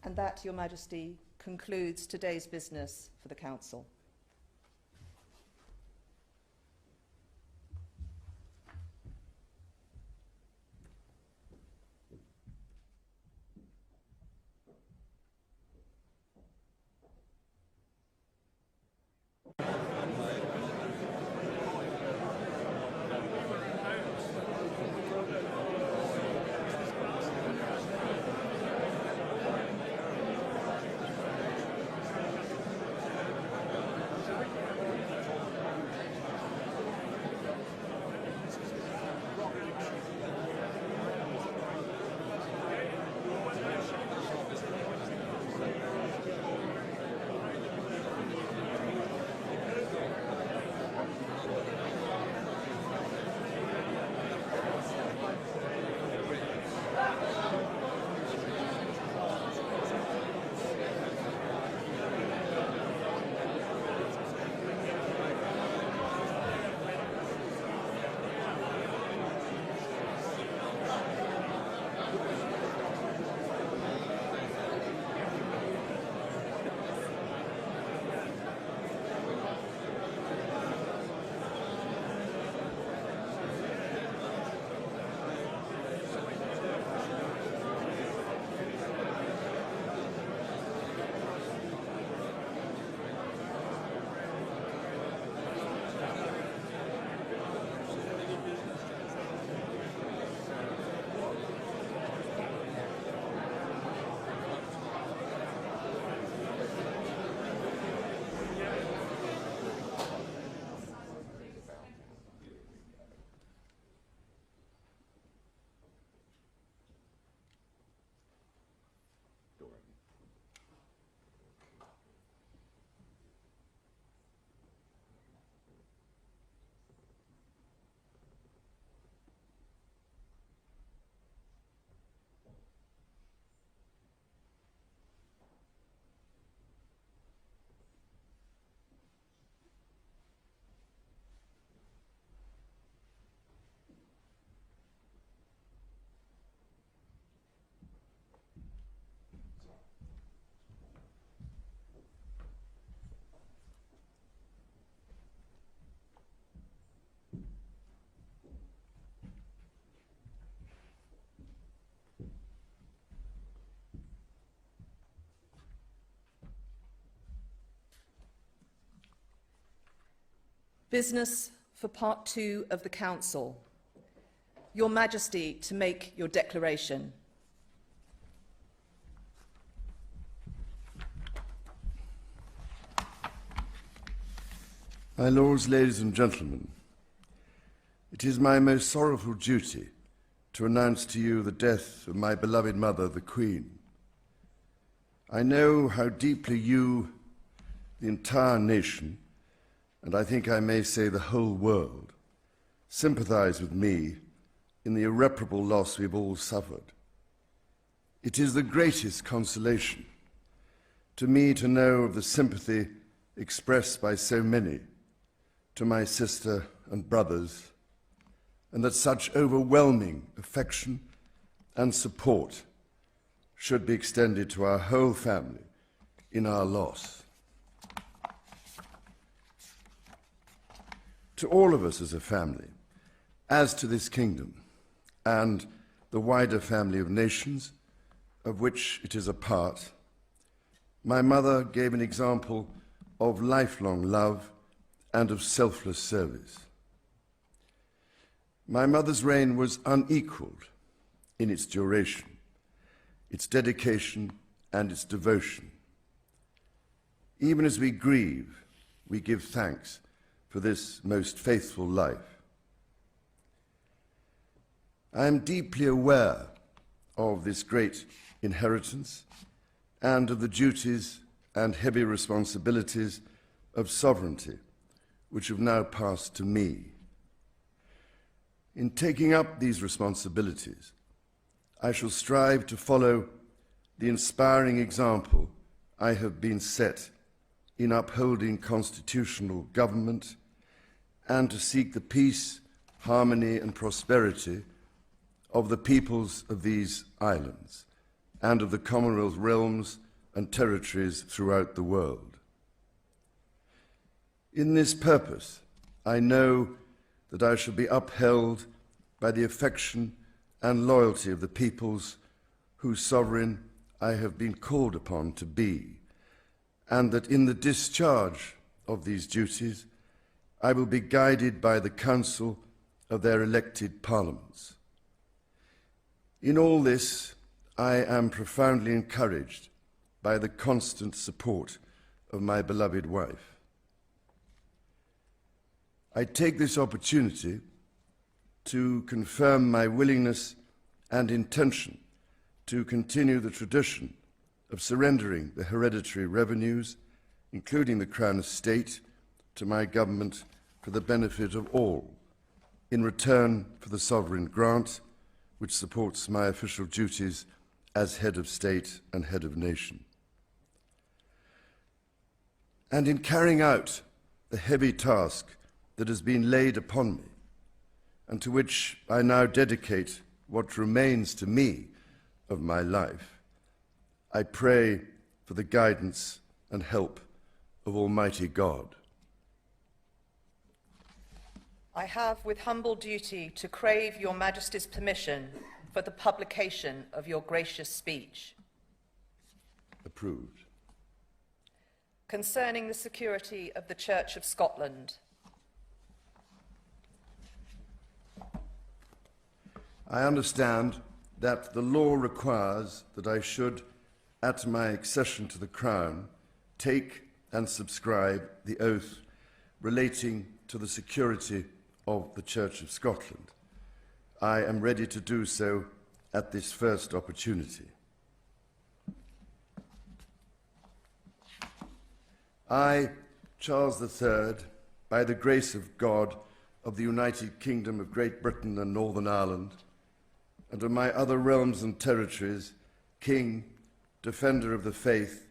And that, Your Majesty, concludes today's business for the Council. Business for Part 2 of the Council. Your Majesty, to make your declaration. My lords, ladies and gentlemen, it is my most sorrowful duty to announce to you the death of my beloved mother, the Queen. I know how deeply you, the entire nation, and I think I may say the whole world, sympathize with me in the irreparable loss we've all suffered. It is the greatest consolation to me to know of the sympathy expressed by so many to my sister and brothers, and that such overwhelming affection and support should be extended to our whole family in our loss. To all of us as a family, as to this kingdom and the wider family of nations of which it is a part, my mother gave an example of lifelong love and of selfless service. My mother's reign was unequaled in its duration, its dedication and its devotion. Even as we grieve, we give thanks for this most faithful life. I am deeply aware of this great inheritance and of the duties and heavy responsibilities of sovereignty which have now passed to me. In taking up these responsibilities, I shall strive to follow the inspiring example I have been set in upholding constitutional government and to seek the peace, harmony and prosperity of the peoples of these islands and of the Commonwealth realms and territories throughout the world. In this purpose, I know that I shall be upheld by the affection and loyalty of the peoples whose sovereign I have been called upon to be, and that in the discharge of these duties, I will be guided by the counsel of their elected parliaments. In all this, I am profoundly encouraged by the constant support of my beloved wife. I take this opportunity to confirm my willingness and intention to continue the tradition of surrendering the hereditary revenues, including the Crown Estate, to my government for the benefit of all, in return for the sovereign grant, which supports my official duties as head of state and head of nation. And in carrying out the heavy task that has been laid upon me, and to which I now dedicate what remains to me of my life, I pray for the guidance and help of Almighty God. I have with humble duty to crave your Majesty's permission for the publication of your gracious speech. Approved. Concerning the security of the Church of Scotland. I understand that the law requires that I should, at my accession to the Crown, take and subscribe the oath relating to the security of the Church of Scotland. I am ready to do so at this first opportunity. I, Charles III, by the grace of God of the United Kingdom of Great Britain and Northern Ireland, and of my other realms and territories, King, Defender of the Faith,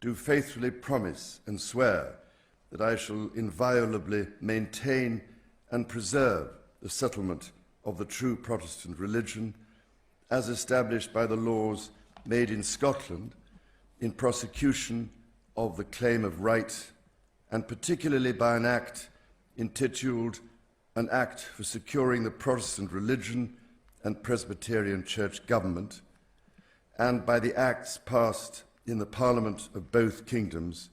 do faithfully promise and swear that I shall inviolably maintain and preserve the settlement of the true Protestant religion as established by the laws made in Scotland in prosecution of the claim of right, and particularly by an act intituled An Act for Securing the Protestant Religion and Presbyterian Church Government, and by the acts passed in the Parliament of both kingdoms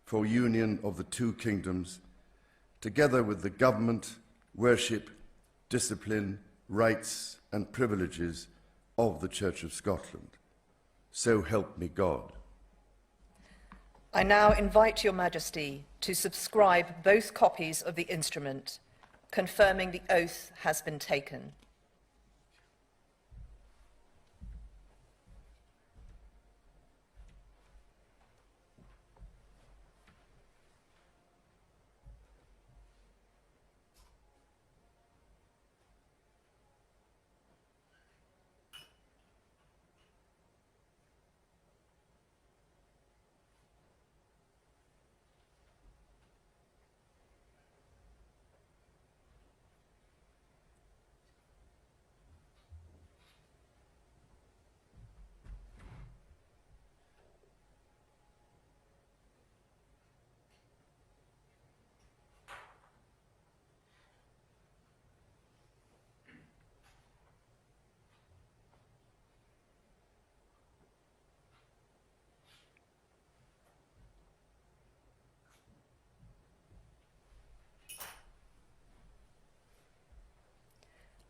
for union of the two kingdoms, together with the government, worship, discipline, rights and privileges of the Church of Scotland. So help me God. I now invite your Majesty to subscribe both copies of the instrument, confirming the oath has been taken.